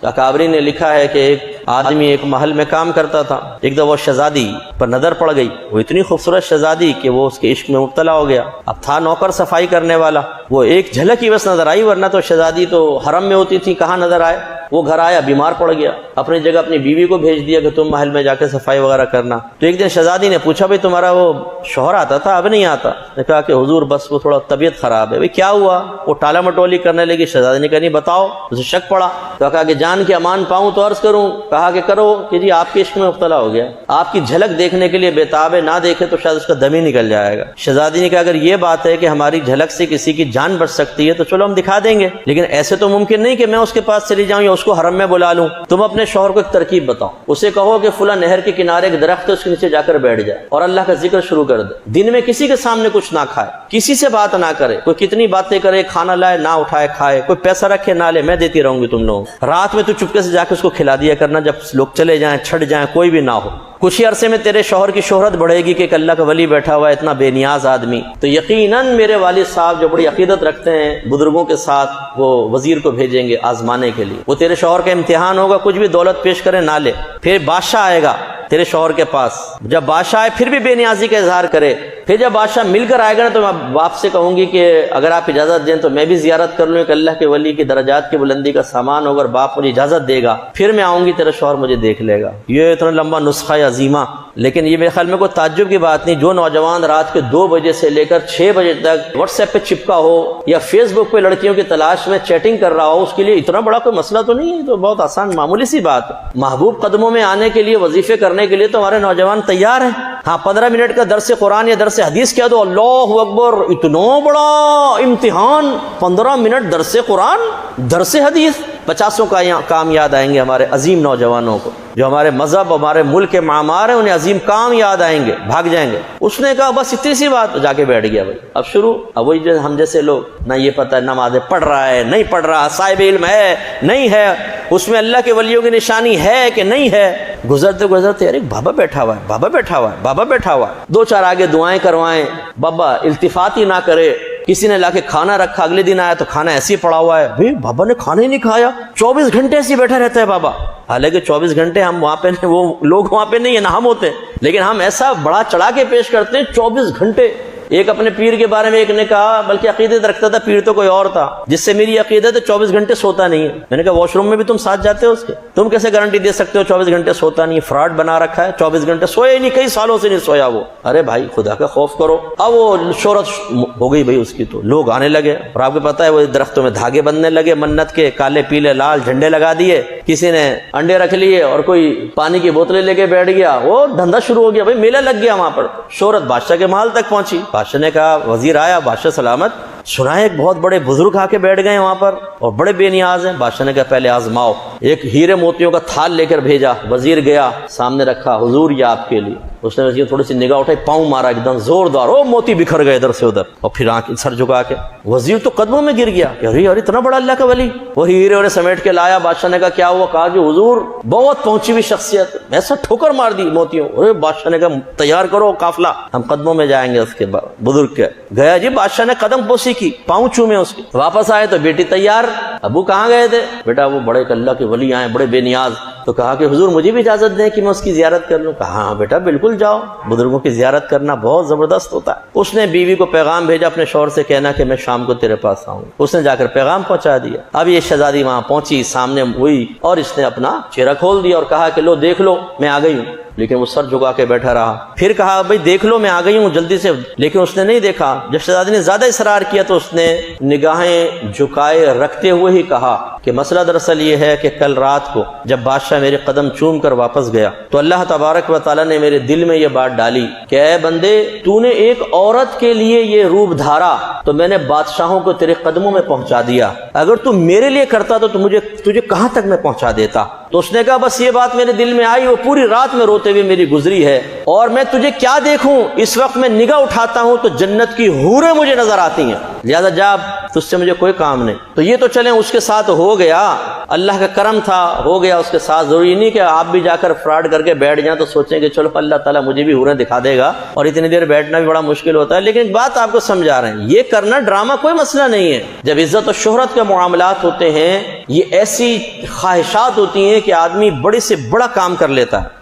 अकाबरी ने लिखा है कि एक आदमी एक महल में काम करता था, एक दफा वो शहजादी पर नजर पड़ गई। वो इतनी खूबसूरत शहजादी कि वो उसके इश्क में मुब्तला हो गया। अब था नौकर सफाई करने वाला, वो एक झलक ही बस नजर आई, वरना तो शहजादी तो हरम में होती थी, कहाँ नजर आए। वो घर आया, बीमार पड़ गया, अपनी जगह अपनी बीवी को भेज दिया कि तुम महल में जाकर सफाई वगैरह करना। तो एक दिन शहजादी ने पूछा, भाई तुम्हारा वो शौहर आता था, अब नहीं आता? ने कहा कि हुजूर बस वो थोड़ा तबीयत खराब है। भाई क्या हुआ? वो टाला मटोली करने लगी। शहजादी ने कहा नहीं बताओ। उसे शक पड़ा तो कहा कि जान के अमान पाऊं तो अर्ज करूं? कहा कि करो कि जी आपके इश्क में मुब्तला हो गया, आपकी झलक देखने के लिए बेताब है, ना देखे तो शायद उसका दम ही निकल जाएगा। शहजादी ने कहा अगर ये बात है कि हमारी झलक से किसी की जान बच सकती है तो चलो हम दिखा देंगे, लेकिन ऐसे तो मुमकिन नहीं कि मैं उसके पास चली जाऊं या उसको हरम में बुला लूं। तुम अपने शौहर को एक तरकीब बताओ, उसे कहो कि फुला नहर के किनारे एक दरख्त है, उसके नीचे जाकर बैठ जाए और अल्लाह का जिक्र शुरू कर दे। दिन में किसी के सामने कुछ ना खाए, किसी से बात ना करे, कोई कितनी बातें करे, खाना लाए ना उठाए खाए, कोई पैसा रखे ना ले, मैं देती रहूंगी तुम लोग। रात में तू चुपके से जाके उसको खिला दिया करना, जब लोग चले जाएं छट जाएं कोई भी ना हो। कुछ ही अरसे में तेरे शौहर की शोहरत बढ़ेगी कि एक अल्लाह का वली बैठा हुआ है, इतना बेनियाज आदमी। तो यकीनन मेरे वालिद साहब जो बड़ी अकीदत रखते हैं बुजुर्गों के साथ, वो वजीर को भेजेंगे आजमाने के लिए। वो तेरे शौहर का इम्तिहान होगा, कुछ भी दौलत पेश करे ना ले। फिर बादशाह आएगा तेरे शौहर के पास, जब बादशाह आए फिर भी बेनियाजी का इजहार करे। फिर जब बादशाह मिलकर आएगा ना तो मैं बाप से कहूंगी कि अगर आप इजाजत दें तो मैं भी जियारत कर लूं, एक अल्लाह के वली की दर्जात की बुलंदी का सामान होगा, बाप मुझे इजाजत देगा फिर मैं आऊंगी, तेरा शौहर मुझे देख लेगा। ये इतना लंबा नुस्खा अजीमा, लेकिन ये मेरे ख्याल में कोई ताज्जुब की बात नहीं। जो नौजवान रात के 2 बजे से लेकर 6 बजे तक व्हाट्सएप पे चिपका हो या फेसबुक पे लड़कियों की तलाश में चैटिंग कर रहा हो, उसके लिए इतना बड़ा कोई मसला तो नहीं है, तो बहुत आसान मामूली सी बात है। महबूब कदमों में आने के लिए, वजीफे करने के लिए तो हमारे नौजवान तैयार हैं। हाँ 15 मिनट का दर्स कुरान या दर्स हदीस कह दो, अल्लाहु अकबर, इतना बड़ा इम्तिहान, 15 मिनट दर्स कुरान दर्स हदीस। 50 का काम याद आएंगे हमारे अजीम नौजवानों को, जो हमारे मजहब हमारे मुल्क के मामार हैं, उन्हें अजीम काम याद आएंगे, भाग जाएंगे। उसने कहा बस इतनी सी बात, जाके बैठ गया भाई। अब शुरू, अब वही जो हम जैसे लोग, ना ये पता है नमाज़ें पढ़ रहा है नहीं पढ़ रहा, साहिब इल्म है नहीं है, उसमें अल्लाह के वलियों की निशानी है कि नहीं है। गुजरते गुजरते अरे बाबा बैठा हुआ है, बाबा बैठा हुआ है, बाबा बैठा हुआ है। 2-4 आगे दुआएं करवाएं, बाबा इल्तिफात ही ना करे। किसी ने लाके खाना रखा, अगले दिन आया तो खाना ऐसे ही पड़ा हुआ है। भाई बाबा ने खाना ही नहीं खाया, 24 घंटे ऐसे बैठा रहता है बाबा। हालांकि 24 घंटे हम वहां पे, वो लोग वहां पे नहीं है ना हम होते, लेकिन हम ऐसा बड़ा चढ़ा के पेश करते हैं 24 घंटे। एक अपने पीर के बारे में एक ने कहा, बल्कि अकीदत रखता था, पीर तो कोई और था, जिससे मेरी अकीदत है 24 घंटे सोता नहीं है। मैंने कहा वॉशरूम में भी तुम साथ जाते हो उसके, तुम कैसे गारंटी दे सकते हो 24 घंटे सोता नहीं? फ्रॉड बना रखा है, 24 घंटे सोए नहीं, कई सालों से नहीं सोया वो। अरे भाई खुदा का खौफ करो। अब वो शोहरत हो गई भाई उसकी, तो लोग आने लगे और आपको पता है वो दरख्तों में धागे बंधने लगे मन्नत के, काले पीले लाल झंडे लगा दिए, किसी ने अंडे रख लिए और कोई पानी की बोतलें लेके बैठ गया। वो धंधा शुरू हो गया भाई, मेला लग गया वहां पर। शोहरत बादशाह के महल तक पहुंची। बादशाह ने कहा, वजीर आया, बादशाह सलामत, सुना है एक बहुत बड़े बुजुर्ग आके बैठ गए वहां पर और बड़े बेनियाज हैं। बादशाह ने कहा पहले आजमाओ। एक हीरे मोतियों का थाल लेकर भेजा, वजीर गया, सामने रखा, हुजूर ये आपके लिए। उसने वजीर थोड़ी सी निगाह उठाई, पाँव मारा एकदम जोरदार, ओ मोती बिखर गए इधर से उधर, और फिर आंखें सर झुका के वजीर तो कदमों में गिर गया। अरे अरे इतना बड़ा अल्लाह का वली। वो हीरे और समेट के लाया। बादशाह ने कहा क्या हुआ? कहा कि हुजूर बहुत पहुंची हुई शख्सियत, ऐसा ठोकर मार दी मोतियों। अरे बादशाह ने कहा तैयार करो काफिला, हम कदमों में जाएंगे उसके बुजुर्ग के। गया जी, बादशाह ने कदम पोसी की, पाँव चूमे उसके। वापस आए तो बेटी तैयार। अबू कहाँ गए थे? बेटा वो बड़े अल्लाह के वली आए, बड़े बेनियाज। तो कहा कि हुजूर मुझे भी इजाजत दें कि मैं उसकी जियारत कर लूं। कहा हाँ बेटा बिल्कुल जाओ, बुजुर्गों की जियारत करना बहुत जबरदस्त होता है। उसने बीवी को पैगाम भेजा, अपने शौहर से कहना कि मैं शाम को तेरे पास आऊंगा। उसने जाकर पैगाम पहुंचा दिया। अब ये शहजादी वहां पहुंची, सामने हुई और इसने अपना चेहरा खोल दिया और कहा कि लो देख लो मैं आ गई हूँ। लेकिन वो सर झुका के बैठा रहा। फिर कहा भाई देख लो मैं आ गई हूँ जल्दी से, लेकिन उसने नहीं देखा। जब शहजादी ने ज्यादा इसरार किया तो उसने निगाहें झुकाए रखते हुए ही कहा कि मसला दरअसल ये है कि कल रात को जब बादशाह मेरे कदम चूम कर वापस गया तो अल्लाह तबारक व तआला ने मेरे दिल में ये बात डाली कि ऐ बंदे, तूने एक औरत के लिए ये रूप धारा तो मैंने बादशाहों को तेरे कदमों में पहुंचा दिया। अगर तू मेरे लिए करता तो तुझे कहां तक मैं पहुंचा देता। तो उसने कहा बस ये बात मेरे दिल में आई, वो पूरी रात में रोते हुए मेरी गुजरी है। और मैं तुझे क्या देखूं, इस वक्त मैं निगाह उठाता हूं तो जन्नत की हूरें मुझे नजर आती हैं। लिहाजा जब تو اس سے مجھے کوئی کام نہیں. تو یہ تو چلیں اس کے ساتھ ہو گیا, اللہ کا کرم تھا, ہو گیا اس کے ساتھ. ضروری نہیں کہ آپ بھی جا کر فراڈ کر کے بیٹھ جائیں تو سوچیں کہ چلو اللہ تعالیٰ مجھے بھی حوریں دکھا دے گا, اور اتنی دیر بیٹھنا بھی بڑا مشکل ہوتا ہے. لیکن ایک بات آپ کو سمجھا رہے ہیں, یہ کرنا ڈرامہ کوئی مسئلہ نہیں ہے. جب عزت و شہرت کے معاملات ہوتے ہیں, یہ ایسی خواہشات ہوتی ہیں کہ آدمی بڑے سے بڑا کام کر لیتا ہے.